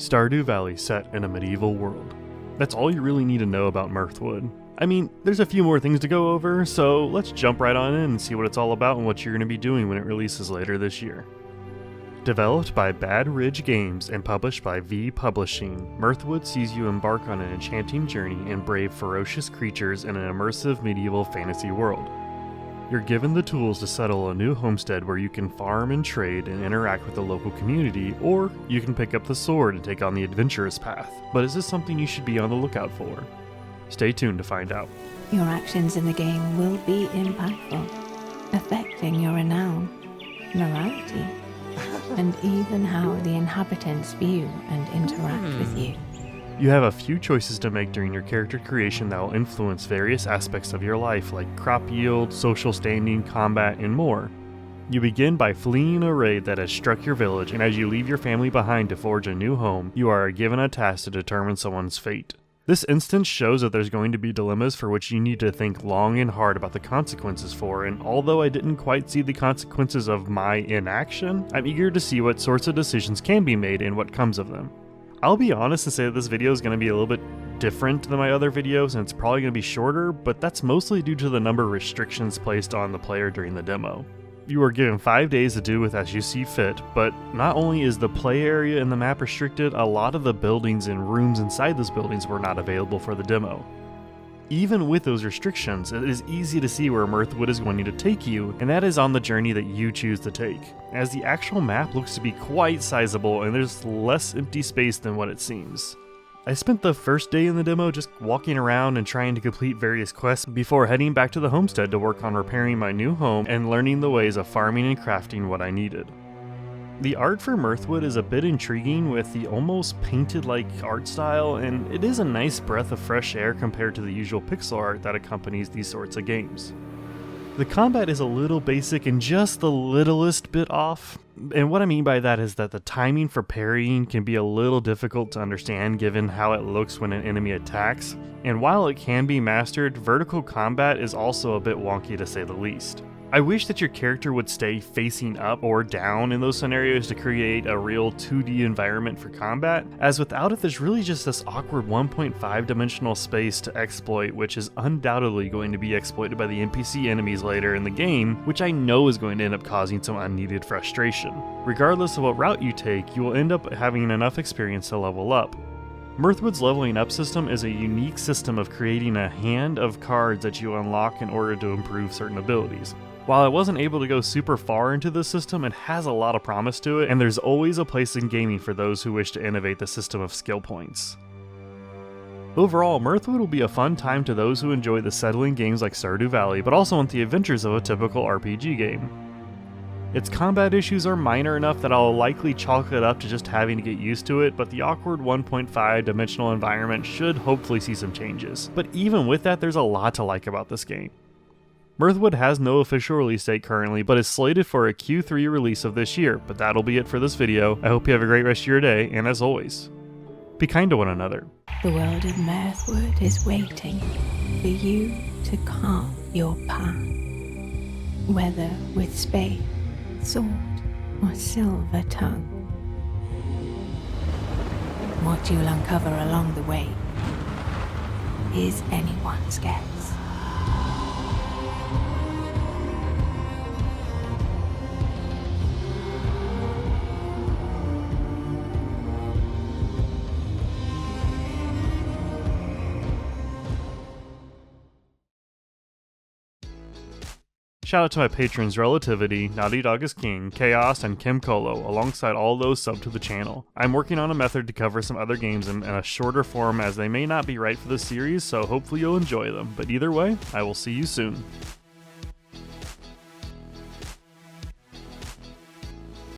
Stardew Valley set in a medieval world. That's all you really need to know about Mirthwood. I mean, there's a few more things to go over, so let's jump right on in and see what it's all about and what you're going to be doing when it releases later this year. Developed by Bad Ridge Games and published by V Publishing, Mirthwood sees you embark on an enchanting journey and brave ferocious creatures in an immersive medieval fantasy world. You're given the tools to settle a new homestead where you can farm and trade and interact with the local community, or you can pick up the sword and take on the adventurous path. But is this something you should be on the lookout for? Stay tuned to find out. Your actions in the game will be impactful, affecting your renown, morality, and even how the inhabitants view and interact with you. You have a few choices to make during your character creation that will influence various aspects of your life, like crop yield, social standing, combat, and more. You begin by fleeing a raid that has struck your village, and as you leave your family behind to forge a new home, you are given a task to determine someone's fate. This instance shows that there's going to be dilemmas for which you need to think long and hard about the consequences for, and although I didn't quite see the consequences of my inaction, I'm eager to see what sorts of decisions can be made and what comes of them. I'll be honest and say that this video is going to be a little bit different than my other videos, and it's probably going to be shorter, but that's mostly due to the number of restrictions placed on the player during the demo. You are given 5 days to do with as you see fit, but not only is the play area in the map restricted, a lot of the buildings and rooms inside those buildings were not available for the demo. Even with those restrictions, it is easy to see where Mirthwood is going to take you, and that is on the journey that you choose to take, as the actual map looks to be quite sizable and there's less empty space than what it seems. I spent the first day in the demo just walking around and trying to complete various quests before heading back to the homestead to work on repairing my new home and learning the ways of farming and crafting what I needed. The art for Mirthwood is a bit intriguing with the almost painted-like art style, and it is a nice breath of fresh air compared to the usual pixel art that accompanies these sorts of games. The combat is a little basic and just the littlest bit off, and what I mean by that is that the timing for parrying can be a little difficult to understand given how it looks when an enemy attacks, and while it can be mastered, vertical combat is also a bit wonky to say the least. I wish that your character would stay facing up or down in those scenarios to create a real 2D environment for combat, as without it there's really just this awkward 1.5 dimensional space to exploit, which is undoubtedly going to be exploited by the NPC enemies later in the game, which I know is going to end up causing some unneeded frustration. Regardless of what route you take, you will end up having enough experience to level up. Mirthwood's leveling up system is a unique system of creating a hand of cards that you unlock in order to improve certain abilities. While I wasn't able to go super far into the system, it has a lot of promise to it, and there's always a place in gaming for those who wish to innovate the system of skill points. Overall, Mirthwood will be a fun time to those who enjoy the settling games like Stardew Valley, but also want the adventures of a typical RPG game. Its combat issues are minor enough that I'll likely chalk it up to just having to get used to it, but the awkward 1.5 dimensional environment should hopefully see some changes. But even with that, there's a lot to like about this game. Mirthwood has no official release date currently, but is slated for a Q3 release of this year, but that'll be it for this video. I hope you have a great rest of your day, and as always, be kind to one another. The world of Mirthwood is waiting for you to carve your path, whether with spade, sword, or silver tongue. What you'll uncover along the way is anyone's guess. Shout out to my patrons Relativity, Naughty Dog is King, Chaos, and Kim Colo, alongside all those sub to the channel. I'm working on a method to cover some other games in a shorter form as they may not be right for the series, so hopefully you'll enjoy them. But either way, I will see you soon.